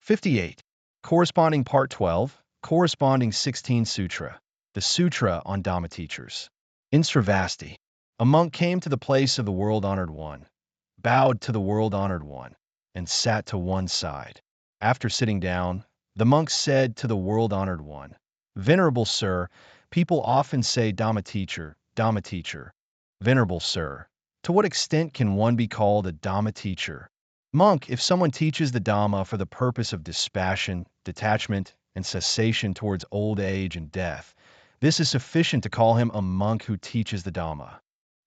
58. Corresponding Part 12, Corresponding 16 Sutra, the Sutra on Dhamma Teachers. In Sravasti, a monk came to the place of the world-honored one, bowed to the world-honored one, and sat to one side. After sitting down, the monk said to the world-honored one, "Venerable Sir, people often say Dhamma teacher, Dhamma teacher. Venerable Sir, to what extent can one be called a Dhamma teacher?" Monk, if someone teaches the Dhamma for the purpose of dispassion, detachment, and cessation towards old age and death, this is sufficient to call him a monk who teaches the Dhamma.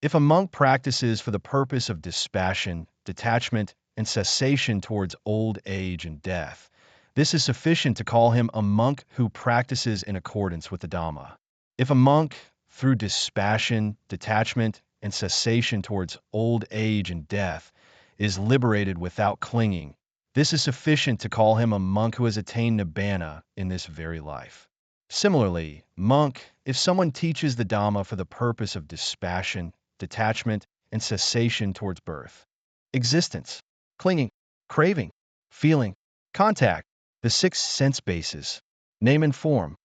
If a monk practices for the purpose of dispassion, detachment, and cessation towards old age and death, this is sufficient to call him a monk who practices in accordance with the Dhamma. If a monk, through dispassion, detachment, and cessation towards old age and death, is liberated without clinging, this is sufficient to call him a monk who has attained nibbana in this very life. Similarly, monk, if someone teaches the Dhamma for the purpose of dispassion, detachment, and cessation towards birth, existence, clinging, craving, feeling, contact, the six sense bases, name and form,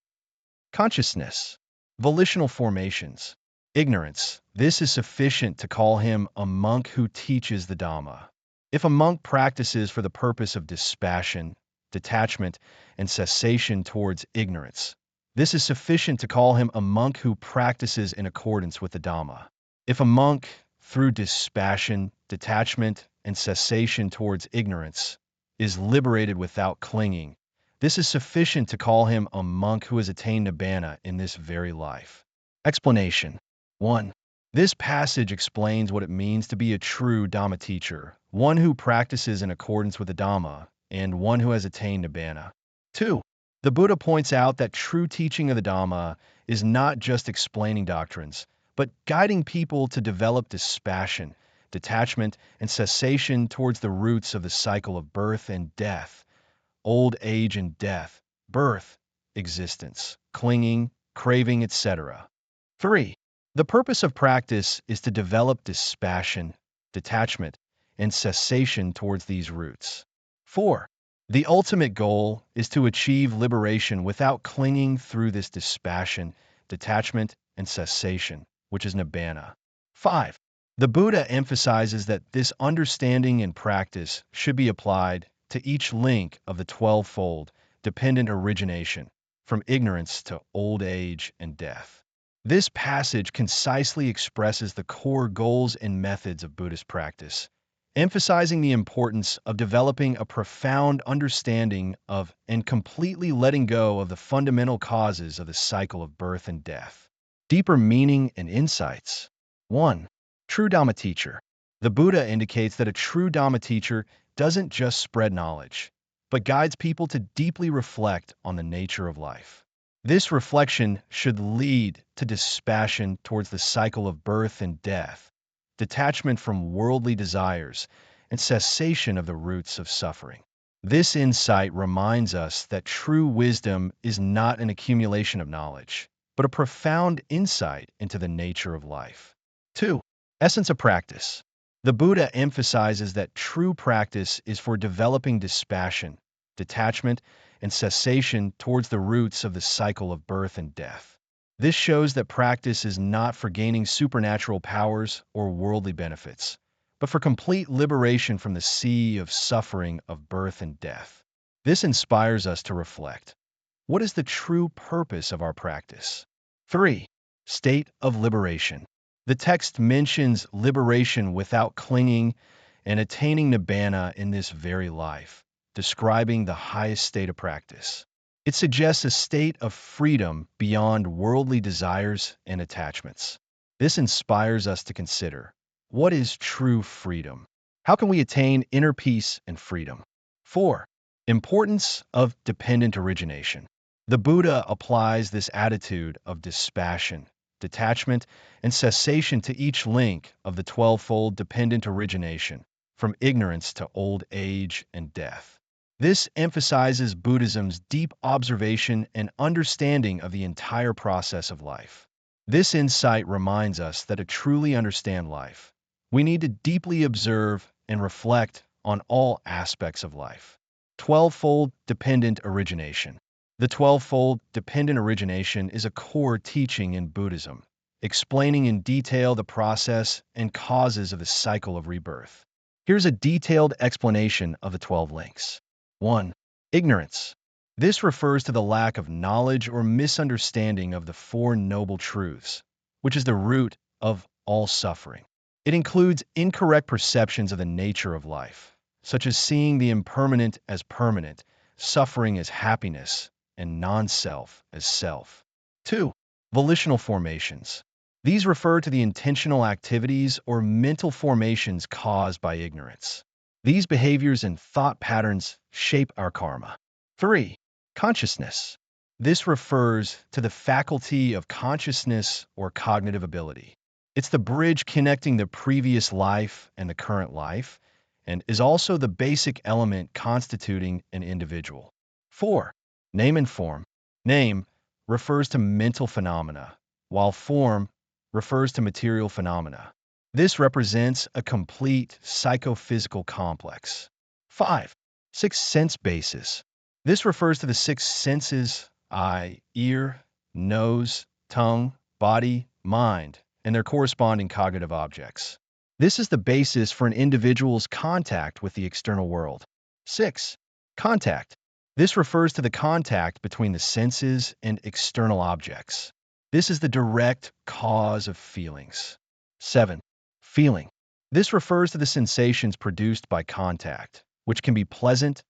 consciousness, volitional formations, ignorance, this is sufficient to call him a monk who teaches the Dhamma. If a monk practices for the purpose of dispassion, detachment, and cessation towards ignorance, this is sufficient to call him a monk who practices in accordance with the Dhamma. If a monk, through dispassion, detachment, and cessation towards ignorance, is liberated without clinging, this is sufficient to call him a monk who has attained nibbana in this very life. Explanation. 1. This passage explains what it means to be a true Dhamma teacher, one who practices in accordance with the Dhamma, and one who has attained nibbana. 2. The Buddha points out that true teaching of the Dhamma is not just explaining doctrines, but guiding people to develop dispassion, detachment, and cessation towards the roots of the cycle of birth and death, old age and death, birth, existence, clinging, craving, etc. 3. The purpose of practice is to develop dispassion, detachment, and cessation towards these roots. 4. The ultimate goal is to achieve liberation without clinging through this dispassion, detachment, and cessation, which is nibbana. 5. The Buddha emphasizes that this understanding and practice should be applied to each link of the 12-fold dependent origination, from ignorance to old age and death. This passage concisely expresses the core goals and methods of Buddhist practice, emphasizing the importance of developing a profound understanding of and completely letting go of the fundamental causes of the cycle of birth and death. Deeper meaning and insights. 1. True Dhamma teacher. The Buddha indicates that a true Dhamma teacher doesn't just spread knowledge, but guides people to deeply reflect on the nature of life. This reflection should lead to dispassion towards the cycle of birth and death, detachment from worldly desires, and cessation of the roots of suffering. This insight reminds us that true wisdom is not an accumulation of knowledge, but a profound insight into the nature of life. 2. Essence of practice. The Buddha emphasizes that true practice is for developing dispassion, detachment, and cessation towards the roots of the cycle of birth and death. This shows that practice is not for gaining supernatural powers or worldly benefits, but for complete liberation from the sea of suffering of birth and death. This inspires us to reflect. What is the true purpose of our practice? 3. State of liberation. The text mentions liberation without clinging and attaining nibbana in this very life, describing the highest state of practice. It suggests a state of freedom beyond worldly desires and attachments. This inspires us to consider, what is true freedom? How can we attain inner peace and freedom? 4. Importance of dependent origination. The Buddha applies this attitude of dispassion, detachment, and cessation to each link of the 12-fold dependent origination, from ignorance to old age and death. This emphasizes Buddhism's deep observation and understanding of the entire process of life. This insight reminds us that to truly understand life, we need to deeply observe and reflect on all aspects of life. 12-fold dependent origination. The 12-fold dependent origination is a core teaching in Buddhism, explaining in detail the process and causes of the cycle of rebirth. Here's a detailed explanation of the 12 links. 1. Ignorance. This refers to the lack of knowledge or misunderstanding of the Four Noble Truths, which is the root of all suffering. It includes incorrect perceptions of the nature of life, such as seeing the impermanent as permanent, suffering as happiness, and non-self as self. 2. Volitional formations. These refer to the intentional activities or mental formations caused by ignorance. These behaviors and thought patterns shape our karma. 3. Consciousness. This refers to the faculty of consciousness or cognitive ability. It's the bridge connecting the previous life and the current life, and is also the basic element constituting an individual. 4. Name and form. Name refers to mental phenomena, while form refers to material phenomena. This represents a complete psychophysical complex. 5. Sixth sense basis. This refers to the six senses: eye, ear, nose, tongue, body, mind, and their corresponding cognitive objects. This is the basis for an individual's contact with the external world. 6. Contact. This refers to the contact between the senses and external objects. This is the direct cause of feelings. 7. Feeling. This refers to the sensations produced by contact, which can be pleasant,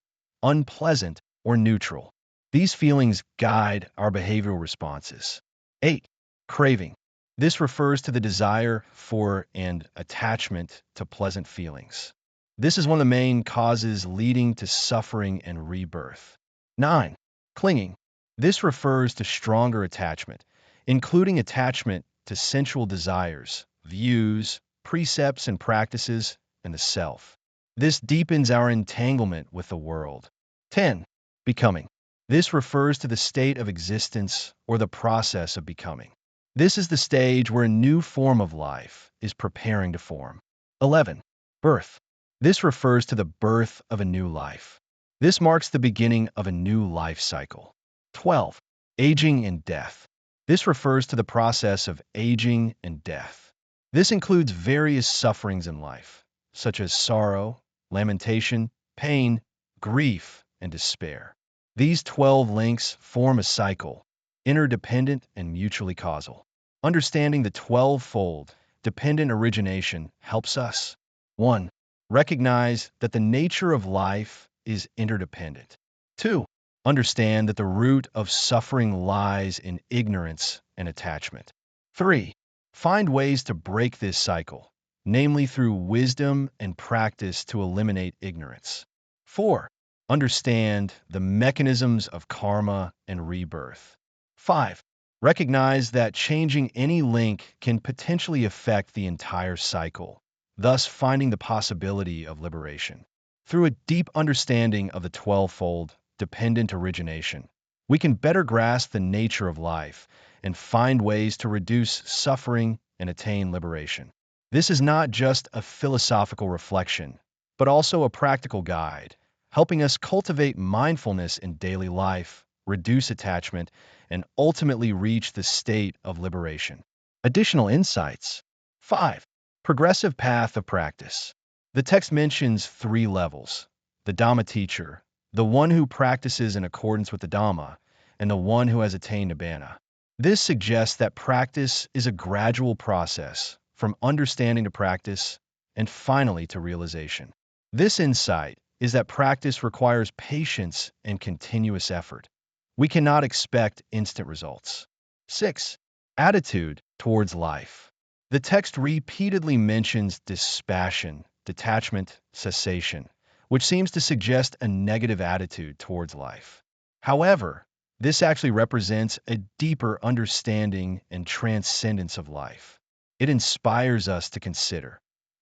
unpleasant, or neutral. These feelings guide our behavioral responses. 8. Craving. This refers to the desire for and attachment to pleasant feelings. This is one of the main causes leading to suffering and rebirth. 9. Clinging. This refers to stronger attachment, including attachment to sensual desires, views, precepts and practices, and the self. This deepens our entanglement with the world. 10. Becoming. This refers to the state of existence or the process of becoming. This is the stage where a new form of life is preparing to form. 11. Birth. This refers to the birth of a new life. This marks the beginning of a new life cycle. 12. Aging and death. This refers to the process of aging and death. This includes various sufferings in life, such as sorrow, lamentation, pain, grief, and despair. These 12 links form a cycle, interdependent and mutually causal. Understanding the 12-fold dependent origination helps us: 1. Recognize that the nature of life is interdependent. 2. Understand that the root of suffering lies in ignorance and attachment. 3. Find ways to break this cycle, namely through wisdom and practice to eliminate ignorance. 4. Understand the mechanisms of karma and rebirth. 5. Recognize that changing any link can potentially affect the entire cycle, thus finding the possibility of liberation. Through a deep understanding of the 12-fold dependent origination, we can better grasp the nature of life and find ways to reduce suffering and attain liberation. This is not just a philosophical reflection, but also a practical guide, helping us cultivate mindfulness in daily life, reduce attachment, and ultimately reach the state of liberation. Additional insights. 5. Progressive path of practice. The text mentions 3 levels: the Dhamma teacher, the one who practices in accordance with the Dhamma, and the one who has attained Nibbana. This suggests that practice is a gradual process, from understanding to practice, and finally to realization. This insight is that practice requires patience and continuous effort. We cannot expect instant results. 6. Attitude towards life. The text repeatedly mentions dispassion, detachment, cessation, which seems to suggest a negative attitude towards life. However, this actually represents a deeper understanding and transcendence of life. It inspires us to consider: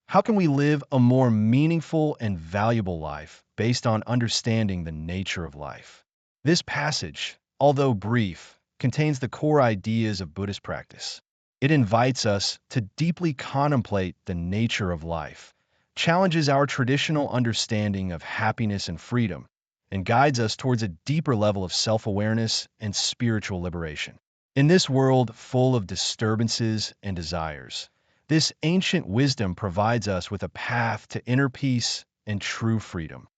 how can we live a more meaningful and valuable life based on understanding the nature of life? This passage, although brief, contains the core ideas of Buddhist practice. It invites us to deeply contemplate the nature of life, challenges our traditional understanding of happiness and freedom, and guides us towards a deeper level of self-awareness and spiritual liberation. In this world full of disturbances and desires, this ancient wisdom provides us with a path to inner peace and true freedom.